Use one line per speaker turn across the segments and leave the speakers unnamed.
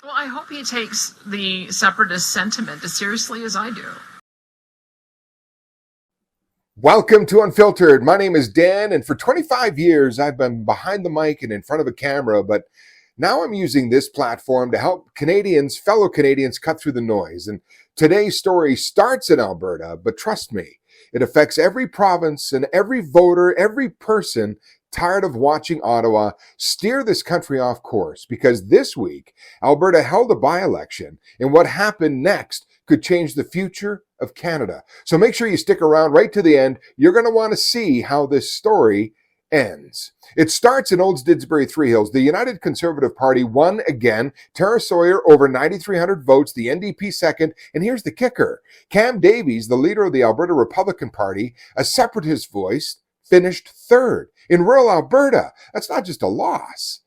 Well, I hope he takes the separatist sentiment as seriously as I do.
Welcome to Unfiltered. My name is Dan, and for 25 years, I've been behind the mic and in front of a camera, but now I'm using this platform to help fellow Canadians, cut through the noise. And today's story starts in Alberta, but trust me, it affects every province and every voter, every person tired of watching Ottawa steer this country off course, because this week, Alberta held a by-election, and what happened next could change the future of Canada. So make sure you stick around right to the end. You're going to want to see how this story ends. It starts in Old Didsbury, Three Hills. The United Conservative Party won again. Tara Sawyer over 9,300 votes, the NDP second. And here's the kicker. Cam Davies, the leader of the Alberta Republican Party, a separatist voice, finished third. In rural Alberta, that's not just a loss.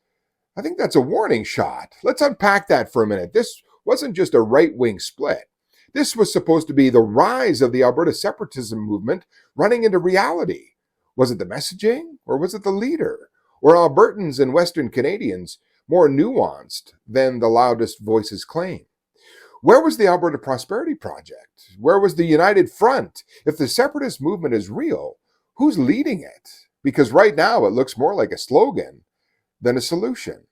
I think that's a warning shot. Let's unpack that for a minute. This wasn't just a right-wing split. This was supposed to be the rise of the Alberta separatism movement running into reality. Was it the messaging, or was it the leader? Or Albertans and Western Canadians more nuanced than the loudest voices claim? Where was the Alberta Prosperity Project? Where was the United Front? If the separatist movement is real, who's leading it? Because right now it looks more like a slogan than a solution.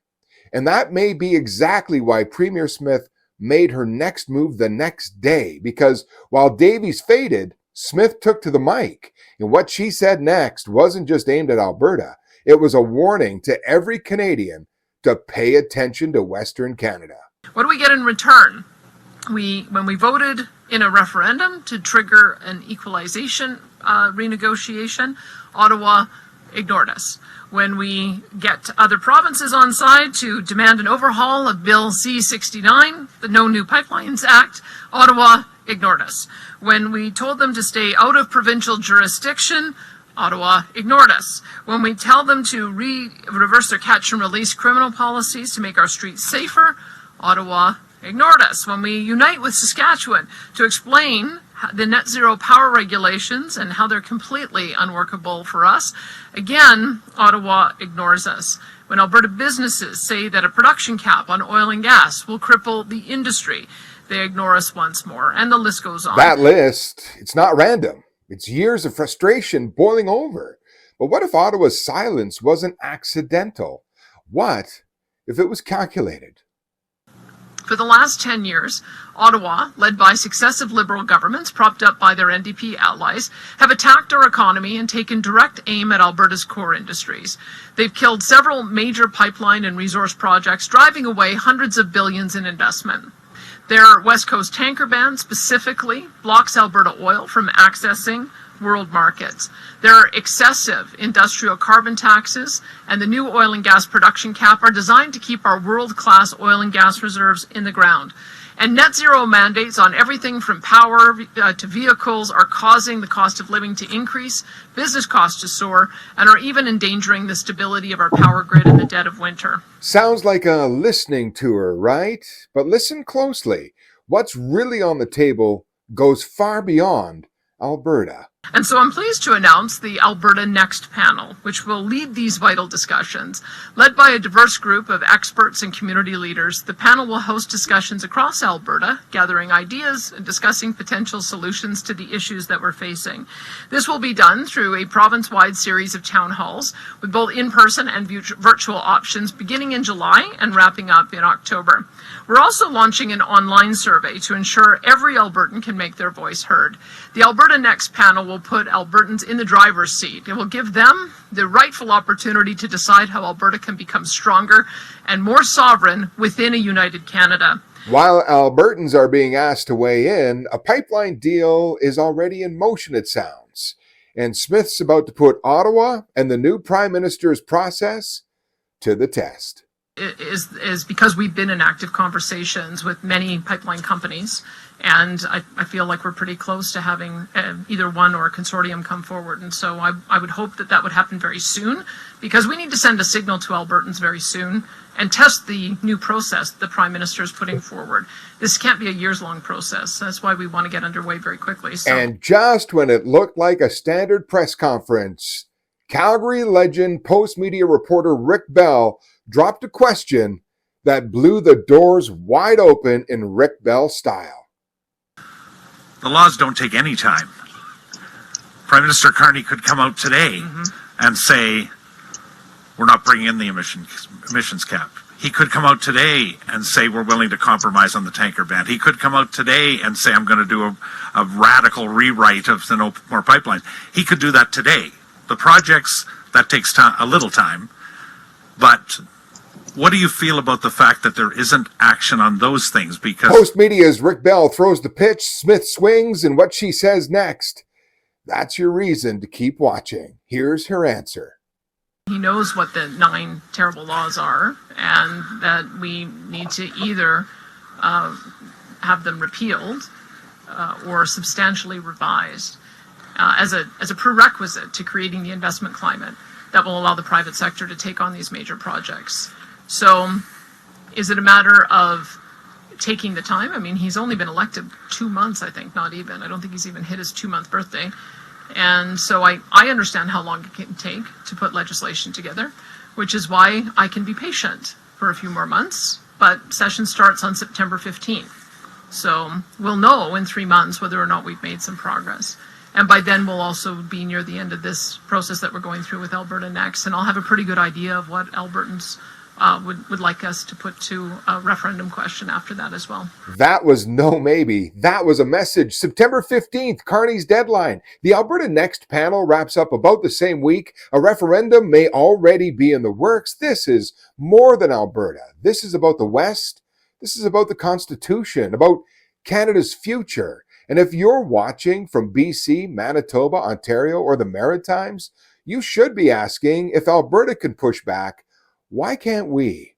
And that may be exactly why Premier Smith made her next move the next day, because while Davies faded, Smith took to the mic. And what she said next wasn't just aimed at Alberta. It was a warning to every Canadian to pay attention to Western Canada.
What do we get in return? When we voted in a referendum to trigger an equalization renegotiation, Ottawa ignored us. When we get other provinces on side to demand an overhaul of Bill C-69, the No New Pipelines Act, Ottawa ignored us. When we told them to stay out of provincial jurisdiction, Ottawa ignored us. When we tell them to reverse their catch and release criminal policies to make our streets safer, Ottawa ignored us. When we unite with Saskatchewan to explain the net zero power regulations and how they're completely unworkable for us, again, Ottawa ignores us. When Alberta businesses say that a production cap on oil and gas will cripple the industry, they ignore us once more, and the list goes on.
That list, it's not random. It's years of frustration boiling over. But what if Ottawa's silence wasn't accidental? What if it was calculated?
For the last 10 years, Ottawa, led by successive Liberal governments propped up by their NDP allies, have attacked our economy and taken direct aim at Alberta's core industries. They've killed several major pipeline and resource projects, driving away hundreds of billions in investment. Their West Coast tanker ban specifically blocks Alberta oil from accessing world markets. Their excessive industrial carbon taxes and the new oil and gas production cap are designed to keep our world-class oil and gas reserves in the ground. And net zero mandates on everything from power to vehicles are causing the cost of living to increase, business costs to soar, and are even endangering the stability of our power grid in the dead of winter.
Sounds like a listening tour, right? But listen closely. What's really on the table goes far beyond Alberta.
And so I'm pleased to announce the Alberta Next Panel, which will lead these vital discussions. Led by a diverse group of experts and community leaders, the panel will host discussions across Alberta, gathering ideas and discussing potential solutions to the issues that we're facing. This will be done through a province-wide series of town halls with both in-person and virtual options beginning in July and wrapping up in October. We're also launching an online survey to ensure every Albertan can make their voice heard. The Alberta Next Panel will put Albertans in the driver's seat. It will give them the rightful opportunity to decide how Alberta can become stronger and more sovereign within a united Canada.
While Albertans are being asked to weigh in, a pipeline deal is already in motion, it sounds. And Smith's about to put Ottawa and the new Prime Minister's process to the test.
Is because we've been in active conversations with many pipeline companies, and I feel like we're pretty close to having either one or a consortium come forward. And so I would hope that would happen very soon, because we need to send a signal to Albertans very soon and test the new process the Prime Minister is putting forward. This can't be a years-long process. That's why we want to get underway very quickly.
And just when it looked like a standard press conference, Calgary legend, Post media reporter Rick Bell dropped a question that blew the doors wide open in Rick Bell style.
The laws don't take any time. Prime Minister Carney could come out today and say, we're not bringing in the emissions cap. He could come out today and say, we're willing to compromise on the tanker ban. He could come out today and say, I'm going to do a radical rewrite of the No More Pipeline. He could do that today. The projects, that takes time, a little time. But what do you feel about the fact that there isn't action on those things? Because
Post Media's Rick Bell throws the pitch, Smith swings, and what she says next. That's your reason to keep watching. Here's her answer.
He knows what the 9 terrible laws are, and that we need to either have them repealed or substantially revised as a prerequisite to creating the investment climate that will allow the private sector to take on these major projects. So is it a matter of taking the time? I mean, he's only been elected 2 months, I think, not even. I don't think he's even hit his 2-month birthday. And so I understand how long it can take to put legislation together, which is why I can be patient for a few more months. But session starts on September 15th. So we'll know in 3 months whether or not we've made some progress. And by then we'll also be near the end of this process that we're going through with Alberta Next. And I'll have a pretty good idea of what Albertans would like us to put to a referendum question after that as well.
That was no maybe. That was a message. September 15th, Carney's deadline. The Alberta Next panel wraps up about the same week. A referendum may already be in the works. This is more than Alberta. This is about the West. This is about the Constitution, about Canada's future. And if you're watching from BC, Manitoba, Ontario, or the Maritimes, you should be asking, if Alberta can push back, why can't we?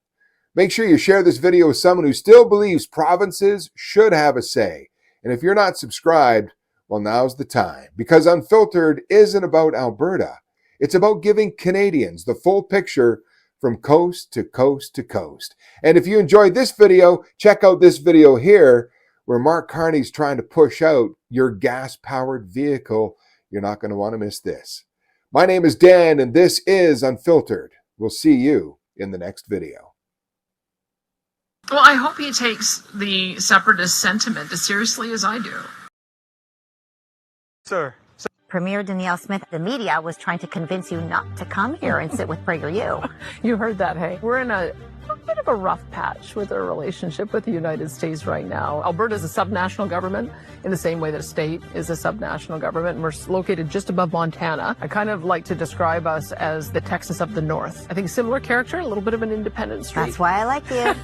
Make sure you share this video with someone who still believes provinces should have a say. And if you're not subscribed, well, now's the time. Because Unfiltered isn't about Alberta. It's about giving Canadians the full picture from coast to coast to coast. And if you enjoyed this video, check out this video here, where Mark Carney's trying to push out your gas-powered vehicle. You're not going to want to miss this. My name is Dan, and this is Unfiltered. We'll see you in the next video.
Well, I hope he takes the separatist sentiment as seriously as I do.
Sir.
Premier Danielle Smith, the media was trying to convince you not to come here and sit with PragerU.
You heard that, hey? We're in a bit of a rough patch with our relationship with the United States right now. Alberta is a subnational government in the same way that a state is a subnational government, and we're located just above Montana. I kind of like to describe us as the Texas of the North. I think similar character, a little bit of an independent streak.
That's why I like you.